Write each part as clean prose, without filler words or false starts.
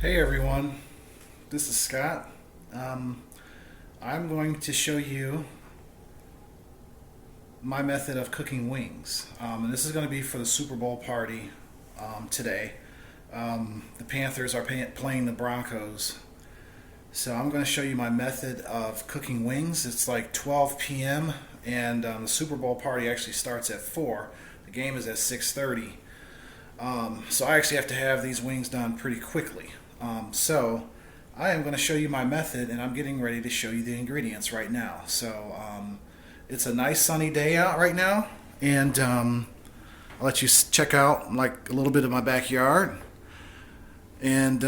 Hey everyone, this is Scott. Um, I'm going to show you my method of cooking wings. And this is going to be for the Super Bowl party today. The Panthers are playing the Broncos. So I'm going to show you my method of cooking wings. It's like 12 p.m. and the Super Bowl party actually starts at 4. The game is at 6:30. So I actually have to have these wings done pretty quickly. So I am going to show you my method, and I'm getting ready to show you the ingredients right now. So it's a nice sunny day out right now, and I'll let you check out like a little bit of my backyard, and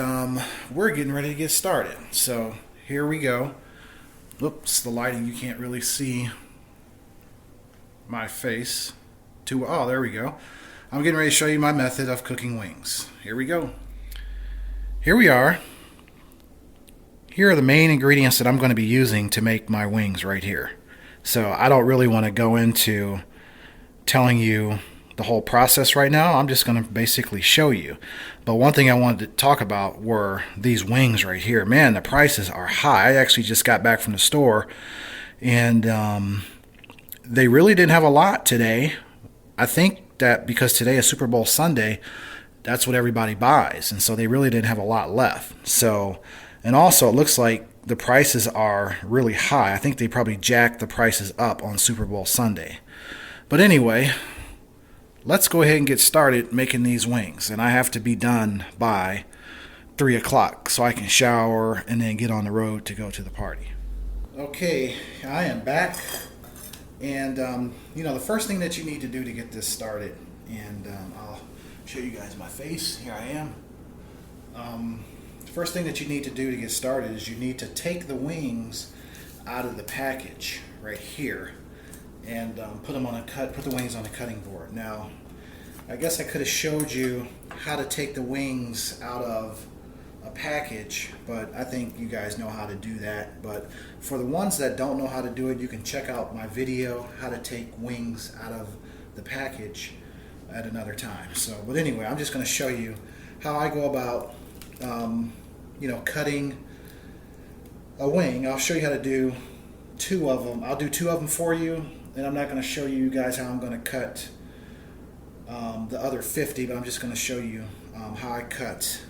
we're getting ready to get started. So here we go. Oops, the lighting, you can't really see my face too well. Oh, there we go. I'm getting ready to show you my method of cooking wings. Here we go. Here we are. Here are the main ingredients that I'm going to be using to make my wings right here. So I don't really want to go into telling you the whole process right now. I'm just going to basically show you. But one thing I wanted to talk about were these wings right here. Man, the prices are high. I actually just got back from the store, and they really didn't have a lot today. I think that because today is Super Bowl Sunday, that's what everybody buys, and so they really didn't have a lot left. So, and also it looks like the prices are really high. I think they probably jacked the prices up on Super Bowl Sunday. But anyway, let's go ahead and get started making these wings, and I have to be done by 3 o'clock so I can shower and then get on the road to go to the party. Okay, I am back. And, the first thing that you need to do to get this started, and I'll show you guys my face. Here I am. The first thing that you need to do to get started is you need to take the wings out of the package right here and put the wings on a cutting board. Now, I guess I could have showed you how to take the wings out of a package, but I think you guys know how to do that. But for the ones that don't know how to do it, you can check out my video how to take wings out of the package at another time. But anyway, I'm just going to show you how I go about cutting a wing. I'll show you how to do 2 of them. I'll do 2 of them for you, and I'm not going to show you guys how I'm going to cut the other 50, but I'm just going to show you how I cut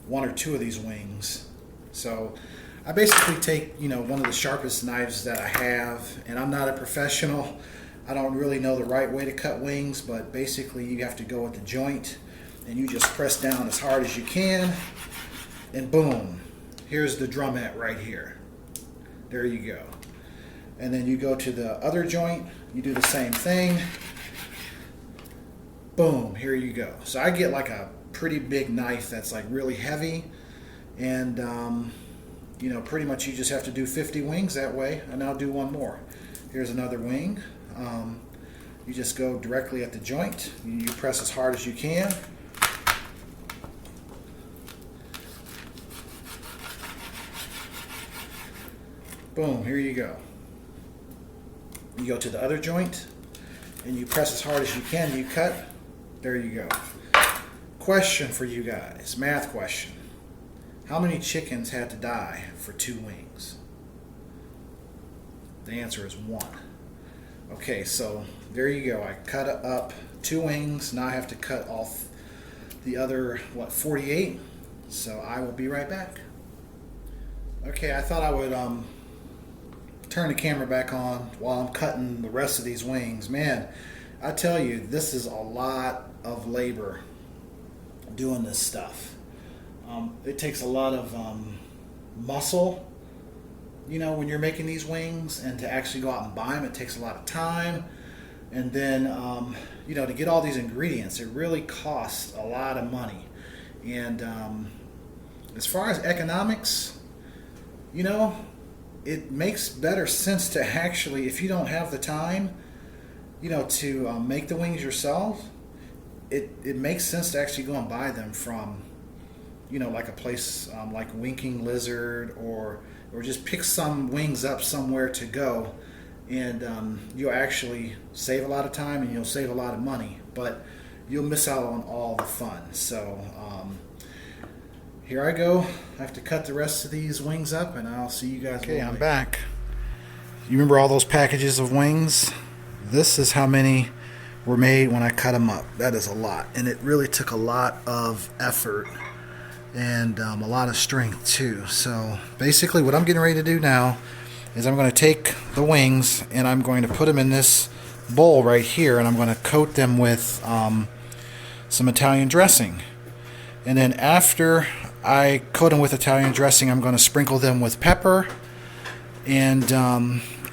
1 or 2 of these wings. So I basically take one of the sharpest knives that I have, and I'm not a professional. I don't really know the right way to cut wings, but basically you have to go with the joint, and you just press down as hard as you can, and boom, here's the drumette right here. There you go. And then you go to the other joint, you do the same thing. Boom, here you go. So I get like a pretty big knife that's like really heavy, and pretty much you just have to do 50 wings that way. And I'll do one more. Here's another wing. You just go directly at the joint. You press as hard as you can. Boom, here you go. You go to the other joint and you press as hard as you can and you cut. There you go. Question for you guys, math question. How many chickens had to die for 2 wings? The answer is 1. Okay, so there you go. I cut up 2 wings. Now I have to cut off the other, 48? So I will be right back. Okay, I thought I would turn the camera back on while I'm cutting the rest of these wings. Man, I tell you, this is a lot of labor doing this stuff. It takes a lot of muscle, when you're making these wings, and to actually go out and buy them, it takes a lot of time. And then, to get all these ingredients, it really costs a lot of money. And as far as economics, it makes better sense to actually, if you don't have the time, to make the wings yourself, it makes sense to actually go and buy them from, like a place like Winking Lizard, or just pick some wings up somewhere to go, and you'll actually save a lot of time and you'll save a lot of money. But you'll miss out on all the fun. So here I go. I have to cut the rest of these wings up, and I'll see you guys. Okay, I'm back. You remember all those packages of wings? This is how many were made when I cut them up. That is a lot, and it really took a lot of effort and a lot of strength too. So basically what I'm getting ready to do now is I'm going to take the wings and I'm going to put them in this bowl right here, and I'm going to coat them with some Italian dressing. And then after I coat them with Italian dressing, I'm going to sprinkle them with pepper. And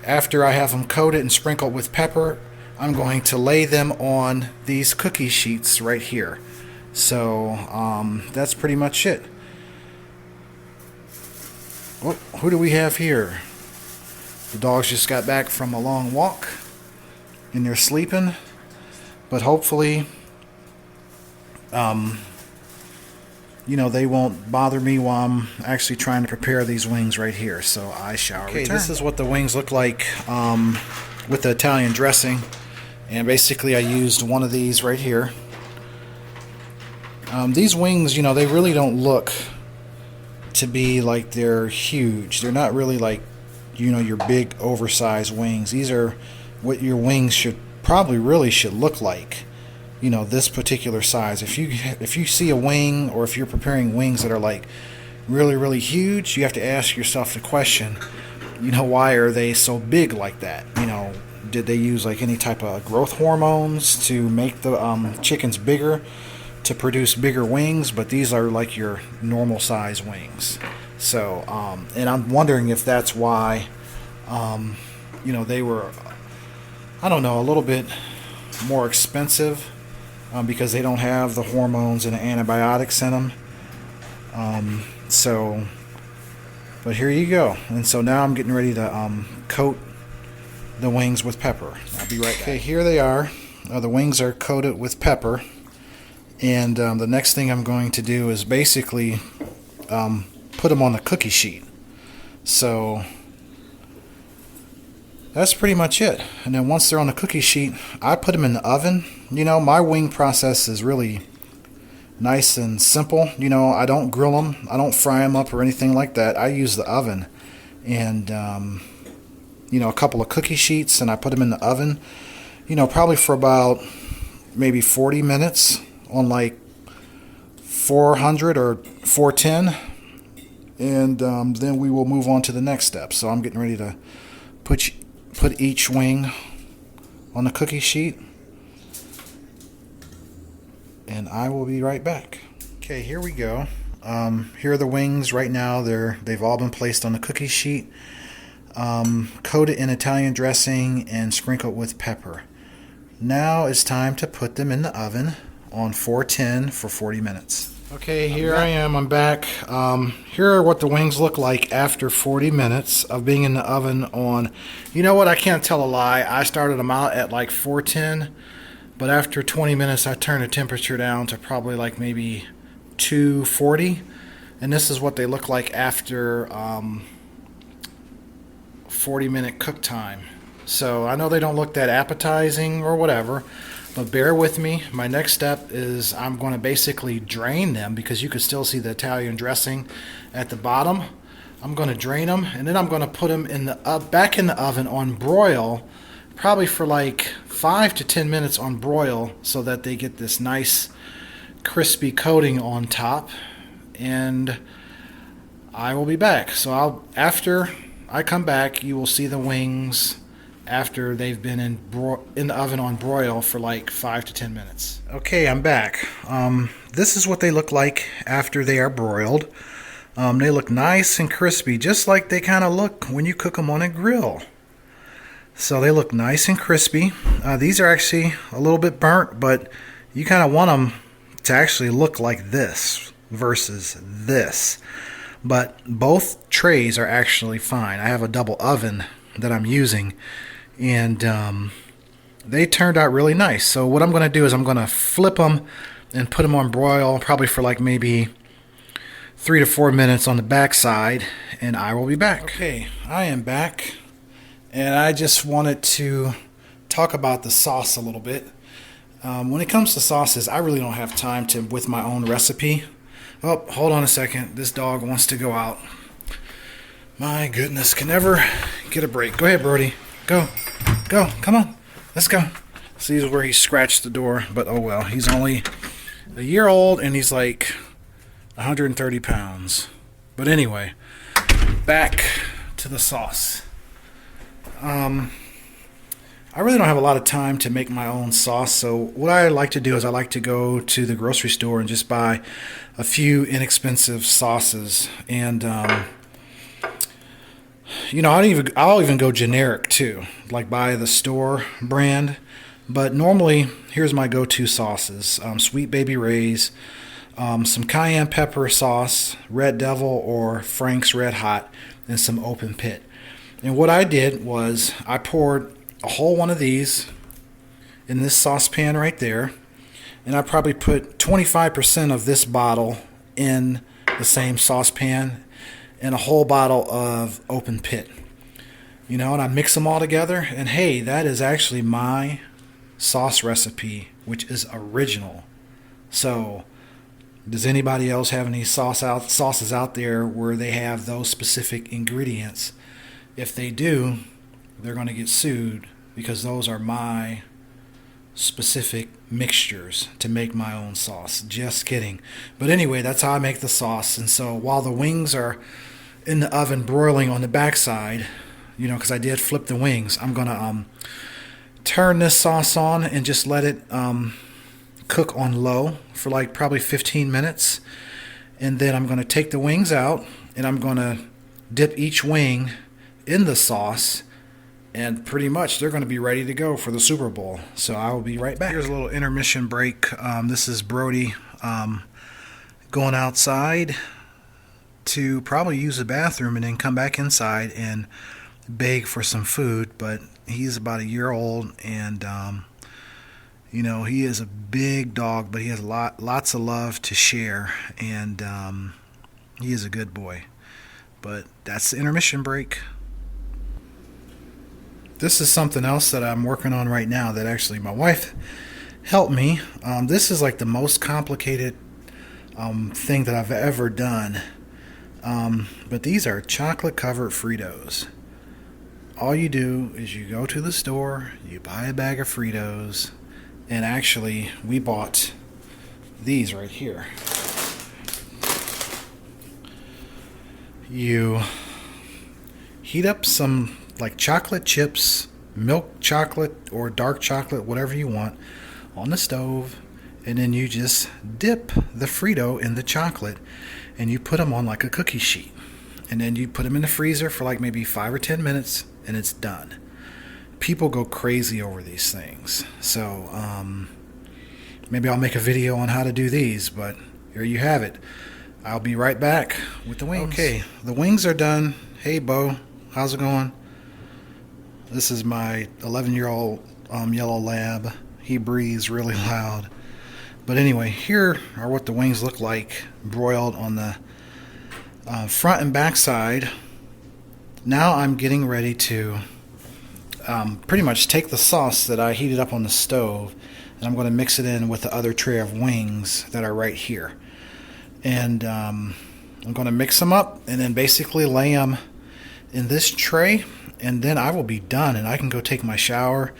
after I have them coated and sprinkled with pepper, I'm going to lay them on these cookie sheets right here. So that's pretty much it. Oh, who do we have here? The dogs just got back from a long walk and they're sleeping, but hopefully they won't bother me while I'm actually trying to prepare these wings right here. So I shall return. This is what the wings look like with the Italian dressing, and basically I used one of these right here. These wings, they really don't look to be like they're huge. They're not really like, your big oversized wings. These are what your wings should look like. This particular size. If you see a wing, or if you're preparing wings that are like really, really huge, you have to ask yourself the question, why are they so big like that? Did they use like any type of growth hormones to make the chickens bigger, to produce bigger wings? But these are like your normal size wings. So and I'm wondering if that's why they were, I don't know, a little bit more expensive, because they don't have the hormones and the antibiotics in them. But here you go. And so now I'm getting ready to coat the wings with pepper. I'll be right back. Okay, here they are. The wings are coated with pepper. And the next thing I'm going to do is basically put them on the cookie sheet. So that's pretty much it. And then once they're on the cookie sheet, I put them in the oven. My wing process is really nice and simple. I don't grill them. I don't fry them up or anything like that. I use the oven. And, a couple of cookie sheets, and I put them in the oven, probably for about maybe 40 minutes on like 400 or 410. And then we will move on to the next step. So I'm getting ready to put each wing on the cookie sheet, and I will be right back. Okay, here we go. Here are the wings right now. They've all been placed on the cookie sheet, coated in Italian dressing and sprinkled with pepper. Now it's time to put them in the oven on 410 for 40 minutes. Okay, here I am. I'm back. Here are what the wings look like after 40 minutes of being in the oven on, I can't tell a lie. I started them out at like 410, but after 20 minutes I turned the temperature down to probably like maybe 240, and this is what they look like after 40-minute cook time. So I know they don't look that appetizing or whatever, but bear with me. My next step is I'm going to basically drain them, because you can still see the Italian dressing at the bottom. I'm going to drain them, and then I'm going to put them in back in the oven on broil, probably for like 5 to 10 minutes on broil, so that they get this nice crispy coating on top. And I will be back. So after I come back, you will see the wings after they've been in the oven on broil for like 5 to 10 minutes. Okay, I'm back. This is what they look like after they are broiled. They look nice and crispy, just like they kind of look when you cook them on a grill. So they look nice and crispy. These are actually a little bit burnt, but you kind of want them to actually look like this versus this. But both trays are actually fine. I have a double oven that I'm using, and they turned out really nice. So what I'm going to do is I'm going to flip them and put them on broil, probably for like maybe 3 to 4 minutes on the back side, and I will be back. Okay, I am back, and I just wanted to talk about the sauce a little bit. When it comes to sauces, I really don't have time to with my own recipe. Oh, hold on a second. This dog wants to go out. My goodness, can never get a break. Go ahead, Brody. Go. Go. Come on. Let's go. See where he scratched the door, but oh well. He's only a year old and he's like 130 pounds. But anyway, back to the sauce. I really don't have a lot of time to make my own sauce, so what I like to do is I like to go to the grocery store and just buy a few inexpensive sauces. And I'll even go generic too, like buy the store brand. But normally, here's my go-to sauces: Sweet Baby Ray's, some cayenne pepper sauce, Red Devil or Frank's Red Hot, and some Open Pit. And what I did was I poured a whole one of these in this saucepan right there, and I probably put 25% of this bottle in the same saucepan and a whole bottle of Open Pit. And I mix them all together, and hey, that is actually my sauce recipe, which is original. So does anybody else have any sauces out there where they have those specific ingredients? If they do, they're going to get sued because those are my specific mixtures to make my own sauce. Just kidding. But anyway, that's how I make the sauce. And so while the wings are in the oven broiling on the backside, because I did flip the wings, I'm going to turn this sauce on and just let it cook on low for like probably 15 minutes. And then I'm going to take the wings out and I'm going to dip each wing in the sauce, and pretty much they're going to be ready to go for the Super Bowl. So I will be right back. Here's a little intermission break. This is Brody going outside to probably use the bathroom and then come back inside and beg for some food. But he's about a year old, and he is a big dog, but he has lots of love to share, and he is a good boy. But that's the intermission break. This is something else that I'm working on right now that actually my wife helped me. This is like the most complicated thing that I've ever done. But these are chocolate covered Fritos. All you do is you go to the store, you buy a bag of Fritos, and actually we bought these right here. You heat up some like chocolate chips, milk chocolate or dark chocolate, whatever you want, on the stove, and then you just dip the Frito in the chocolate and you put them on like a cookie sheet, and then you put them in the freezer for like maybe 5 or 10 minutes and it's done. People go crazy over these things, so maybe I'll make a video on how to do these, but here you have it. I'll be right back with the wings. Okay, the wings are done. Hey Bo, how's it going? This is my 11-year-old yellow lab. He breathes really loud. But anyway, here are what the wings look like broiled on the front and back side. Now I'm getting ready to pretty much take the sauce that I heated up on the stove, and I'm going to mix it in with the other tray of wings that are right here. And I'm going to mix them up and then basically lay them in this tray, and then I will be done and I can go take my shower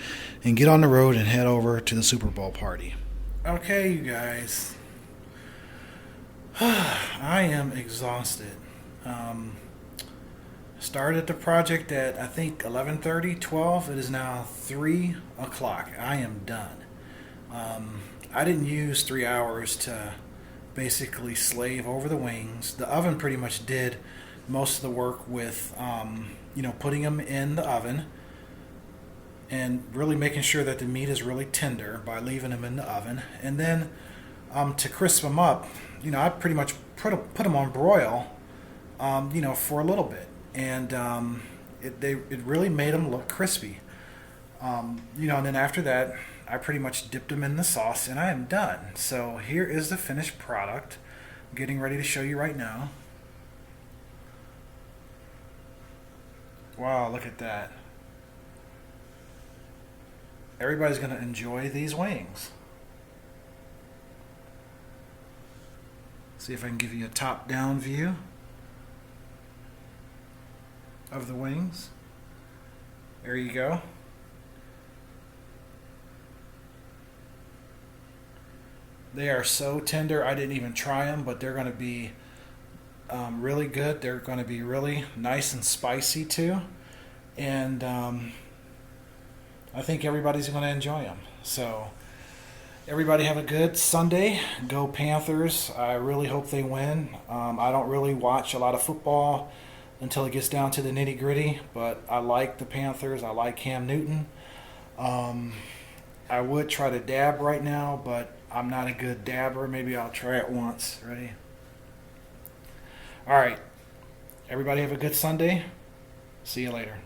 and get on the road and head over to the Super Bowl party. Okay, you guys. I am exhausted. Started the project at I think 11:30, 12. It is now 3 o'clock. I am done. I didn't use 3 hours to basically slave over the wings. The oven pretty much did most of the work with putting them in the oven and really making sure that the meat is really tender by leaving them in the oven. And then to crisp them up, I pretty much put them on broil, for a little bit, and it really made them look crispy. And then after that, I pretty much dipped them in the sauce, and I am done. So here is the finished product. I'm getting ready to show you right now. Wow, look at that. Everybody's going to enjoy these wings. See if I can give you a top-down view of the wings. There you go. They are so tender. I didn't even try them, but they're going to be really good. They're going to be really nice and spicy too. And I think everybody's going to enjoy them. So everybody have a good Sunday. Go Panthers. I really hope they win. I don't really watch a lot of football until it gets down to the nitty gritty, but I like the Panthers. I like Cam Newton. I would try to dab right now, but I'm not a good dabber. Maybe I'll try it once. Ready? All right. Everybody have a good Sunday. See you later.